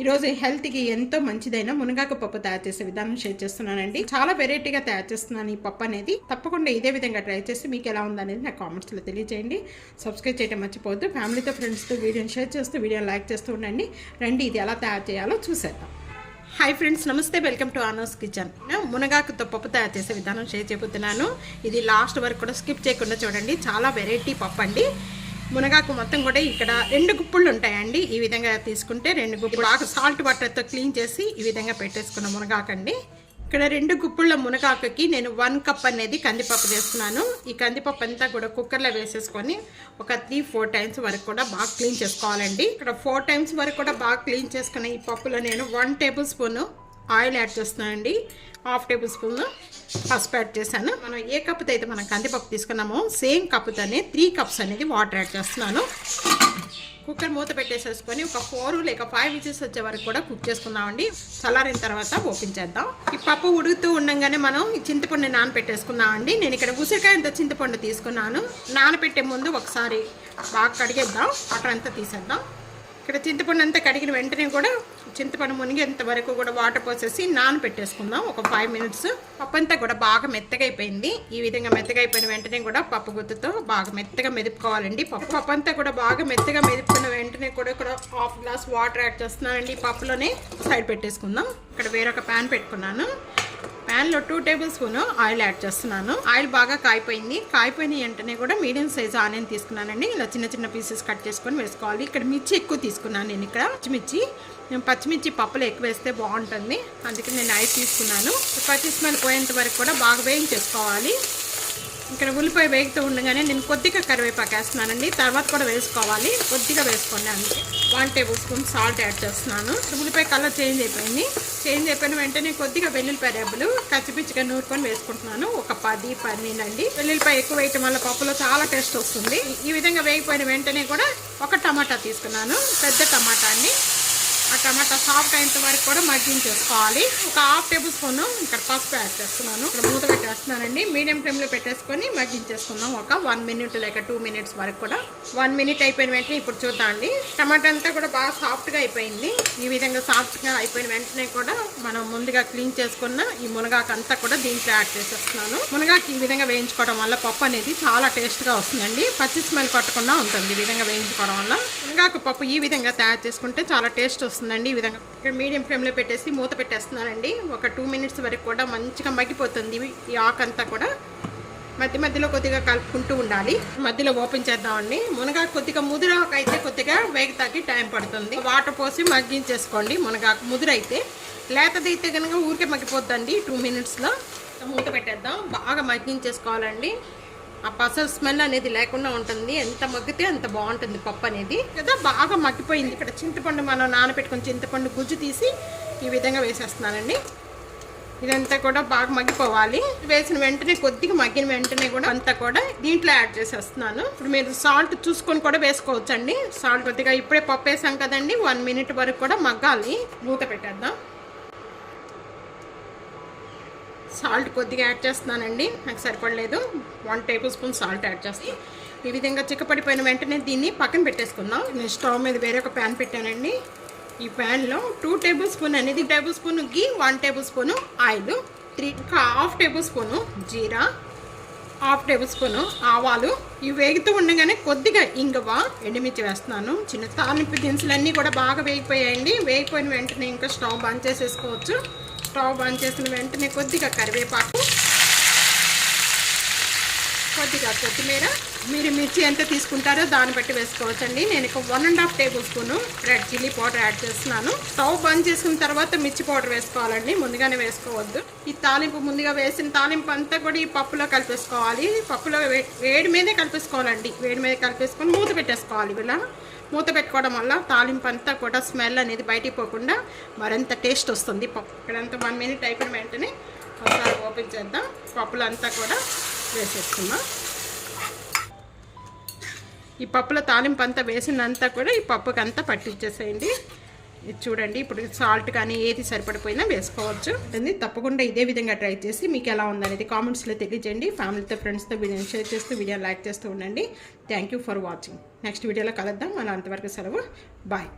ఈరోజు హెల్త్కి ఎంతో మంచిదైన మునగాకు పప్పు తయారు చేసే విధానం షేర్ చేస్తున్నానండి. చాలా వెరైటీగా తయారు చేస్తున్నాను ఈ పప్పు అనేది. తప్పకుండా ఇదే విధంగా ట్రై చేసి మీకు ఎలా ఉందనేది నాకు కామెంట్స్లో తెలియజేయండి. సబ్స్క్రైబ్ చేయడం మర్చిపోవద్దు. ఫ్యామిలీతో ఫ్రెండ్స్తో వీడియోని షేర్ చేస్తూ వీడియోని లైక్ చేస్తూ ఉండండి. రండి ఇది ఎలా తయారు చేయాలో చూసేద్దాం. హాయ్ ఫ్రెండ్స్, నమస్తే. వెల్కమ్ టు ఆనర్స్ కిచెన్. మునగాకుతో పప్పు తయారు చేసే విధానం షేర్ చేయబోతున్నాను. ఇది లాస్ట్ వరకు కూడా స్కిప్ చేయకుండా చూడండి. చాలా వెరైటీ పప్పు అండి. మునగాకు మొత్తం కూడా ఇక్కడ 2 గుప్పుళ్ళు ఉంటాయండి. ఈ విధంగా తీసుకుంటే 2 గుప్పులు బాగా సాల్ట్ వాటర్తో క్లీన్ చేసి ఈ విధంగా పెట్టేసుకున్న మునగాకు అండి. ఇక్కడ 2 గుప్పుళ్ళ మునగాకుకి నేను 1 కప్ అనేది కందిపప్పు చేస్తున్నాను. ఈ కందిపప్పు అంతా కూడా కుక్కర్లో వేసేసుకొని ఒక 3-4 టైమ్స్ వరకు కూడా బాగా క్లీన్ చేసుకోవాలండి. ఇక్కడ 4 టైమ్స్ వరకు కూడా బాగా క్లీన్ చేసుకున్న ఈ పప్పులో నేను 1 టేబుల్ స్పూన్ ఆయిల్ యాడ్ చేస్తున్నానండి. 1/2 టేబుల్ స్పూన్ పసుపు యాడ్ చేశాను. మనం ఏ కప్పుతో అయితే మనం కందిపప్పు తీసుకున్నామో సేమ్ కప్పుతోనే 3 కప్స్ అనేది వాటర్ యాడ్ చేస్తున్నాను. కుక్కర్ మూత పెట్టేసేసుకొని ఒక 4 లేక 5 విజిల్స్ వచ్చే వరకు కూడా కుక్ చేసుకుందామండి. చల్లారిన తర్వాత ఓపెన్ చేద్దాం. ఈ పప్పు ఉడుకుతూ ఉండగానే మనం ఈ చింతపండు నానబెట్టేసుకుందామండి. నేను ఇక్కడ ఉసిరికాయంత చింతపండు తీసుకున్నాను. నానబెట్టే ముందు ఒకసారి బాగా కడిగేద్దాం. వాటర్ అంతా తీసేద్దాం. ఇక్కడ చింతపండు అంతా కడిగిన వెంటనే కూడా చింతపండు మునిగేంత వరకు కూడా వాటర్ పోసేసి నానబెట్టేసుకుందాం ఒక 5 మినిట్స్. పప్పు అంతా కూడా బాగా మెత్తగా అయిపోయింది. ఈ విధంగా మెత్తగా అయిపోయిన వెంటనే కూడా పప్పు గుత్తుతో బాగా మెత్తగా మెదుపుకోవాలండి. పప్పు అంతా కూడా బాగా మెత్తగా మెదుపుకున్న వెంటనే కూడా ఇక్కడ 1/2 గ్లాస్ వాటర్ యాడ్ చేస్తున్నానండి. పప్పులోనే సైడ్ పెట్టేసుకుందాం. ఇక్కడ వేరొక ప్యాన్ పెట్టుకున్నాను. ప్యాన్లో 2 టేబుల్ స్పూన్ ఆయిల్ యాడ్ చేస్తున్నాను. ఆయిల్ బాగా కాయిపోయింది. కాయిపోయిన వెంటనే కూడా మీడియం సైజ్ ఆనియన్ తీసుకున్నానండి. ఇలా చిన్న చిన్న పీసెస్ కట్ చేసుకొని వేసుకోవాలి. ఇక్కడ మిర్చి ఎక్కువ తీసుకున్నాను నేను. ఇక్కడ పచ్చిమిర్చి పప్పులో ఎక్కువ వేస్తే బాగుంటుంది, అందుకే నేను 5 తీసుకున్నాను. పచ్చి స్మెల్ పోయేంత వరకు కూడా బాగా వేయించేసుకోవాలి. ఇక్కడ ఉల్లిపాయ వేగుతూ ఉండగానే నేను కొద్దిగా కరివేపాకు వేస్తున్నానండి. తర్వాత కూడా వేసుకోవాలి, కొద్దిగా వేసుకోండి. అందుకే 1 టేబుల్ స్పూన్ సాల్ట్ యాడ్ చేస్తున్నాను. ఉల్లిపాయ కలర్ చేంజ్ అయిపోయిన వెంటనే కొద్దిగా వెల్లుల్లిపాయ రెబ్బలు కచ్చిపిచ్చిగా నూరుకొని వేసుకుంటున్నాను. ఒక 10-12 అండి. వెల్లుల్లిపాయ ఎక్కువ వేయటం వల్ల పప్పులో చాలా టేస్ట్ వస్తుంది. ఈ విధంగా వేగిపోయిన వెంటనే కూడా ఒక టమాటా తీసుకున్నాను, పెద్ద టమాటా అండి. ఆ టమాటా సాఫ్ట్ అయినంత వరకు కూడా మగ్గించేసుకోవాలి. ఒక 1/2 టేబుల్ స్పూన్ ఇక్కడ పసుపు యాడ్ చేస్తున్నాను. ఇక్కడ మూత పెట్టేస్తున్నానండి. మీడియం ఫ్లేమ్లో పెట్టేసుకొని మగ్గించేసుకుందాం ఒక 1 మినిట్ లేక 2 మినిట్స్ వరకు కూడా. 1 మినిట్ అయిపోయిన వెంటనే ఇప్పుడు చూద్దామండి. టమాటా అంతా కూడా బాగా సాఫ్ట్గా అయిపోయింది. ఈ విధంగా సాఫ్ట్గా అయిపోయిన వెంటనే కూడా మనం ముందుగా క్లీన్ చేసుకున్న ఈ మునగాకు అంతా కూడా దీంట్లో యాడ్ చేసేస్తున్నాను. మునగాకు ఈ విధంగా వేయించుకోవడం వల్ల పప్పు అనేది చాలా టేస్ట్గా వస్తుందండి. పచ్చి స్మెల్ కొట్టకుండా ఉంటుంది ఈ విధంగా వేయించుకోవడం వల్ల. మునగాకు పప్పు ఈ విధంగా తయారు చేసుకుంటే చాలా టేస్ట్ వస్తుందండి. ఈ విధంగా ఇక్కడ మీడియం ఫ్లేమ్లో పెట్టేసి మూత పెట్టేస్తున్నానండి. ఒక 2 మినిట్స్ వరకు కూడా మంచిగా మగ్గిపోతుంది ఈ ఆకు అంతా కూడా. మధ్యలో కొద్దిగా కలుపుకుంటూ ఉండాలి. మధ్యలో ఓపెన్ చేద్దామండి. మునగాకు కొద్దిగా ముదురాకు అయితే కొద్దిగా వేగతాకి టైం పడుతుంది. వాటర్ పోసి మగ్గించేసుకోండి. మునగాకు ముదురైతే, లేతదైతే కనుక ఊరికే మగ్గిపోద్దండి 2 మినిట్స్లో. మూత పెట్టేద్దాం. బాగా మగ్గించేసుకోవాలండి. ఆ పసల్ స్మెల్ అనేది లేకుండా ఉంటుంది. ఎంత మగ్గితే అంత బాగుంటుంది పప్పు అనేది కదా. బాగా మగ్గిపోయింది. ఇక్కడ చింతపండు మనం నానబెట్టుకుని చింతపండు గుజ్జు తీసి ఈ విధంగా వేసేస్తున్నానండి. ఇదంతా కూడా బాగా మగ్గిపోవాలి. వేసిన వెంటనే కొద్దిగా మగ్గిన వెంటనే కూడా అంతా కూడా దీంట్లో యాడ్ చేసేస్తున్నాను. ఇప్పుడు మీరు సాల్ట్ చూసుకొని కూడా వేసుకోవచ్చు అండి. సాల్ట్ కొద్దిగా ఇప్పుడే పప్పు వేసాం కదండి. 1 మినిట్ వరకు కూడా మగ్గాలి. మూత పెట్టేద్దాం. సాల్ట్ కొద్దిగా యాడ్ చేస్తున్నానండి, నాకు సరిపడలేదు. 1 టేబుల్ స్పూన్ సాల్ట్ యాడ్ చేస్తాను. ఈ విధంగా చిక్కపడిపోయిన వెంటనే దీన్ని పక్కన పెట్టేసుకుందాం. నేను స్టవ్ మీద వేరొక ప్యాన్ పెట్టానండి. ఈ ప్యాన్లో 2 టేబుల్ స్పూన్ అనేది, tablespoon ghee, 1 tablespoon oil, 1/2 tablespoon jeera, 1/2 tablespoon ఆవాలు. ఇవి వేగుతూ ఉండగానే కొద్దిగా ఇంగువ, ఎండుమిర్చి వేస్తున్నాను. చిన్న తాలింపు దినుసులన్నీ కూడా బాగా వేగిపోయాయండి. వేగిపోయిన వెంటనే ఇంకా స్టవ్ బంద్ చేసేసుకోవచ్చు. స్టవ్ బంద్ చేసిన వెంటనే కొద్దిగా కరివేపాకు, కొద్దిగా కొత్తిమీర. మీరు మిర్చి ఎంత తీసుకుంటారో దాన్ని బట్టి వేసుకోవచ్చండి. నేను ఇక 1.5 table spoon red chilli powder add చేస్తున్నాను. స్టవ్ బంద్ చేసుకున్న తర్వాత మిర్చి పౌడర్ వేసుకోవాలండి, ముందుగానే వేసుకోవద్దు. ఈ తాలింపు ముందుగా వేసిన తాలింపు అంతా కూడా ఈ పప్పులో కలిపేసుకోవాలి. పప్పులో వేడి మీదే కలిపేసుకోవాలండి. వేడి మీద కలిపేసుకొని మూత పెట్టేసుకోవాలి. ఇలా మూత పెట్టుకోవడం వల్ల తాలింపు అంతా కూడా స్మెల్ అనేది బయటికి పోకుండా మరింత టేస్ట్ వస్తుంది పప్పు. ఇక్కడంతా 1 మినిట్ అయిపోయిన వెంటనే ఒకసారి ఓపెన్ చేద్దాం. పప్పులు అంతా కూడా వేసేసుకుందాం. ఈ పప్పుల తాలింపు అంతా వేసినంతా కూడా ఈ పప్పుకి అంతా పట్టించేసేయండి. ఇది చూడండి. ఇప్పుడు సాల్ట్ కానీ ఏది సరిపడిపోయినా వేసుకోవచ్చు. తప్పకుండా ఇదే విధంగా ట్రై చేసి మీకు ఎలా ఉందనేది కామెంట్స్లో తెలియజేయండి. ఫ్యామిలీతో ఫ్రెండ్స్తో వీడియోని షేర్ చేస్తూ వీడియోని లైక్ చేస్తూ ఉండండి. Thank you for watching. Next వీడియోలో కలుద్దాం. మన అంతవరకు సెలవు. బాయ్.